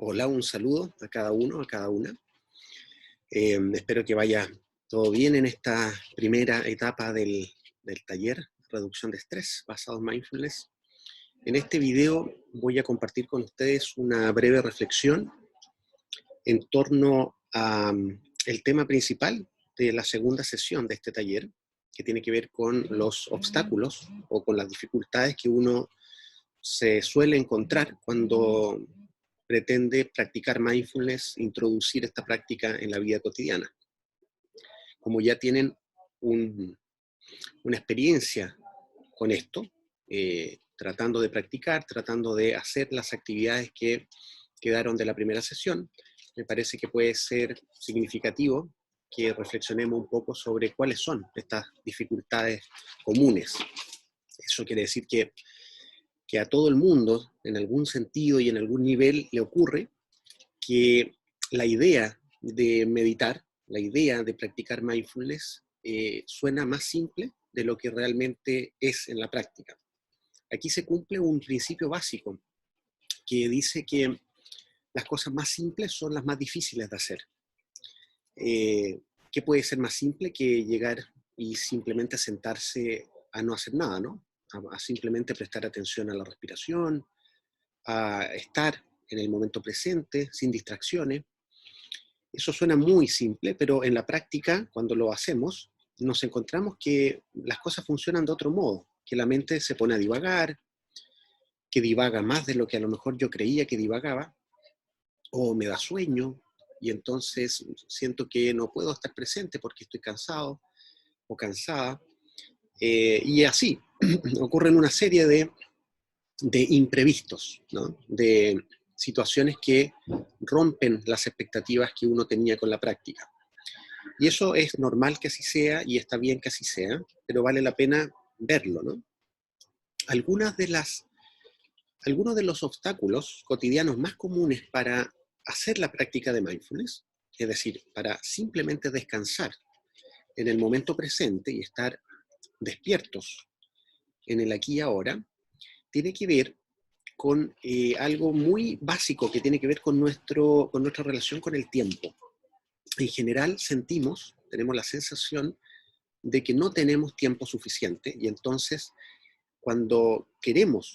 Hola, un saludo a cada uno, a cada una. Espero que vaya todo bien en esta primera etapa del taller Reducción de Estrés basado en Mindfulness. En este video voy a compartir con ustedes una breve reflexión en torno al tema principal de la segunda sesión de este taller, que tiene que ver con los obstáculos o con las dificultades que uno se suele encontrar cuando pretende practicar mindfulness, introducir esta práctica en la vida cotidiana. Como ya tienen una experiencia con esto, tratando de practicar, tratando de hacer las actividades que quedaron de la primera sesión, me parece que puede ser significativo que reflexionemos un poco sobre cuáles son estas dificultades comunes. Eso quiere decir que a todo el mundo, en algún sentido y en algún nivel, le ocurre que la idea de meditar, la idea de practicar mindfulness, suena más simple de lo que realmente es en la práctica. Aquí se cumple un principio básico que dice que las cosas más simples son las más difíciles de hacer. ¿Qué puede ser más simple que llegar y simplemente sentarse a no hacer nada, ¿no? A simplemente prestar atención a la respiración, a estar en el momento presente, sin distracciones? Eso suena muy simple, pero en la práctica, cuando lo hacemos, nos encontramos que las cosas funcionan de otro modo, que la mente se pone a divagar, que divaga más de lo que a lo mejor yo creía que divagaba, o me da sueño, y entonces siento que no puedo estar presente porque estoy cansado o cansada. Y así, ocurren una serie de imprevistos, ¿no? De situaciones que rompen las expectativas que uno tenía con la práctica. Y eso es normal que así sea y está bien que así sea, pero vale la pena verlo, ¿no? Algunas de las, algunos de los obstáculos cotidianos más comunes para hacer la práctica de mindfulness, es decir, para simplemente descansar en el momento presente y estar despiertos en el aquí y ahora, tiene que ver con algo muy básico que tiene que ver con nuestra relación con el tiempo. En general tenemos la sensación de que no tenemos tiempo suficiente y entonces cuando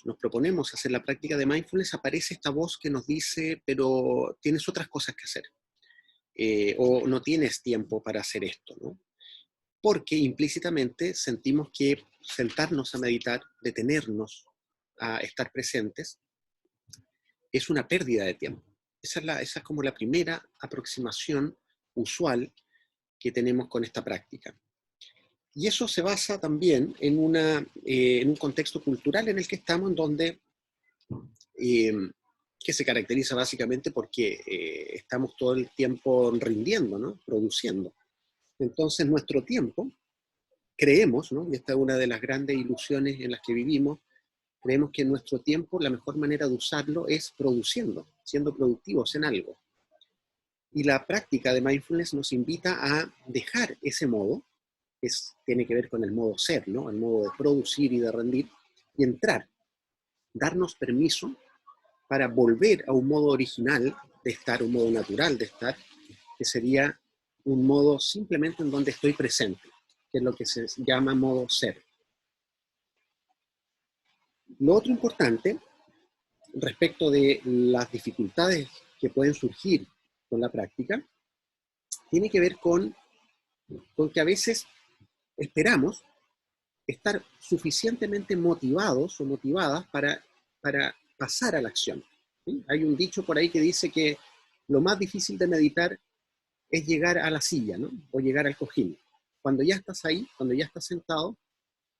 nos proponemos hacer la práctica de mindfulness, aparece esta voz que nos dice, pero tienes otras cosas que hacer, o no tienes tiempo para hacer esto, ¿no? Porque implícitamente sentimos que sentarnos a meditar, detenernos a estar presentes, es una pérdida de tiempo. Esa es como la primera aproximación usual que tenemos con esta práctica. Y eso se basa también en un contexto cultural en el que estamos, en donde, eh, que se caracteriza básicamente porque estamos todo el tiempo rindiendo, ¿no? Produciendo. Entonces nuestro tiempo, creemos, ¿no? Y esta es una de las grandes ilusiones en las que vivimos, creemos que nuestro tiempo, la mejor manera de usarlo es produciendo, siendo productivos en algo. Y la práctica de mindfulness nos invita a dejar ese modo, tiene que ver con el modo ser, ¿no? El modo de producir y de rendir, y entrar, darnos permiso para volver a un modo original de estar, un modo natural de estar, que sería un modo simplemente en donde estoy presente, que es lo que se llama modo ser. Lo otro importante respecto de las dificultades que pueden surgir con la práctica, tiene que ver con que a veces esperamos estar suficientemente motivados o motivadas para pasar a la acción. ¿Sí? Hay un dicho por ahí que dice que lo más difícil de meditar es llegar a la silla, ¿no? O llegar al cojín. Cuando ya estás ahí, cuando ya estás sentado,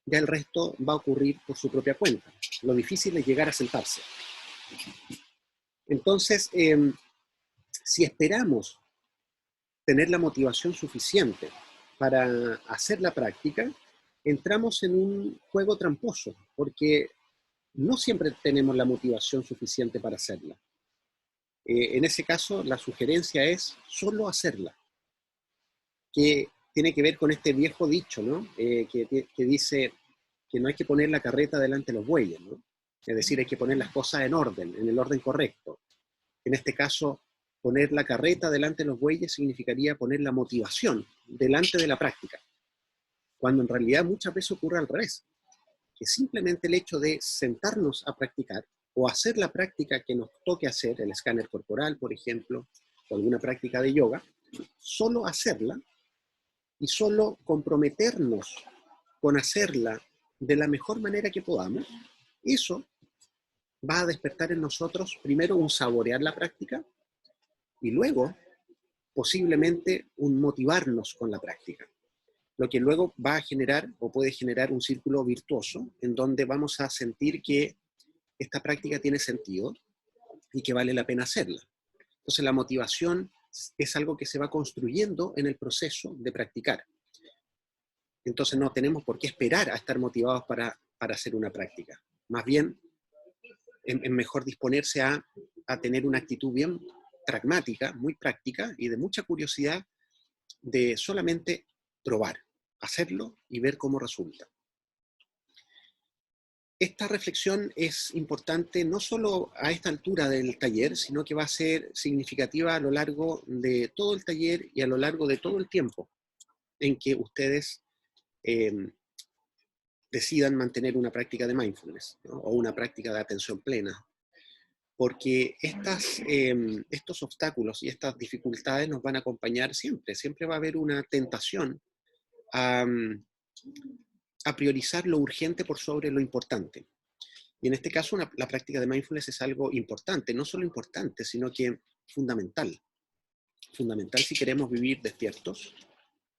ya el resto va a ocurrir por su propia cuenta. Lo difícil es llegar a sentarse. Entonces, si esperamos tener la motivación suficiente para hacer la práctica, entramos en un juego tramposo, porque no siempre tenemos la motivación suficiente para hacerla. En ese caso, la sugerencia es solo hacerla, que tiene que ver con este viejo dicho, ¿no? Que dice que no hay que poner la carreta delante de los bueyes, ¿no? Es decir, hay que poner las cosas en orden, en el orden correcto. En este caso, poner la carreta delante de los bueyes significaría poner la motivación delante de la práctica, cuando en realidad muchas veces ocurre al revés, que simplemente el hecho de sentarnos a practicar o hacer la práctica que nos toque hacer, el escáner corporal, por ejemplo, o alguna práctica de yoga, solo hacerla y solo comprometernos con hacerla de la mejor manera que podamos, eso va a despertar en nosotros primero un saborear la práctica y luego posiblemente un motivarnos con la práctica, lo que luego va a generar o puede generar un círculo virtuoso en donde vamos a sentir que esta práctica tiene sentido y que vale la pena hacerla. Entonces la motivación es algo que se va construyendo en el proceso de practicar. Entonces no tenemos por qué esperar a estar motivados para hacer una práctica. Más bien, es mejor disponerse a tener una actitud bien pragmática, muy práctica y de mucha curiosidad de solamente probar, hacerlo y ver cómo resulta. Esta reflexión es importante no solo a esta altura del taller, sino que va a ser significativa a lo largo de todo el taller y a lo largo de todo el tiempo en que ustedes decidan mantener una práctica de mindfulness, ¿no? O una práctica de atención plena. Porque estos obstáculos y estas dificultades nos van a acompañar siempre. Siempre va a haber una tentación a priorizar lo urgente por sobre lo importante. Y en este caso la práctica de mindfulness es algo importante, no solo importante, sino que fundamental. Fundamental si queremos vivir despiertos,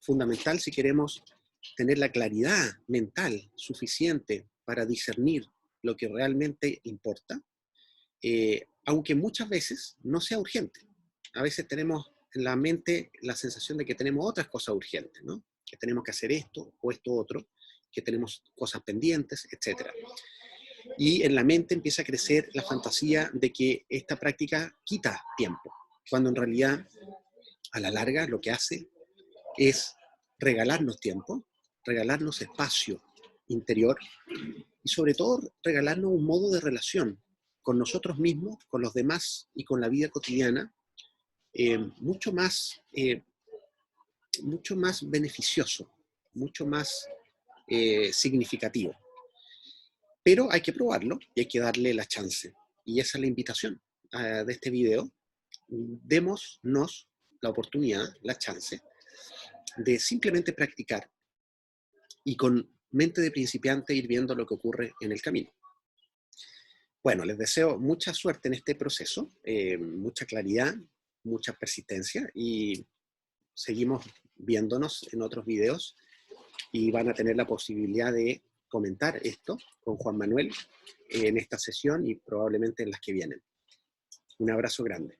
fundamental si queremos tener la claridad mental suficiente para discernir lo que realmente importa, aunque muchas veces no sea urgente. A veces tenemos en la mente la sensación de que tenemos otras cosas urgentes, ¿no? Que tenemos que hacer esto o esto otro, que tenemos cosas pendientes, etc. Y en la mente empieza a crecer la fantasía de que esta práctica quita tiempo, cuando en realidad a la larga lo que hace es regalarnos tiempo, regalarnos espacio interior y sobre todo regalarnos un modo de relación con nosotros mismos, con los demás y con la vida cotidiana mucho más beneficioso, mucho más significativo. Pero hay que probarlo y hay que darle la chance. Y esa es la invitación de este video. Démonos la oportunidad, la chance de simplemente practicar y con mente de principiante ir viendo lo que ocurre en el camino. Bueno, les deseo mucha suerte en este proceso, mucha claridad, mucha persistencia y seguimos viéndonos en otros videos y van a tener la posibilidad de comentar esto con Juan Manuel en esta sesión y probablemente en las que vienen. Un abrazo grande.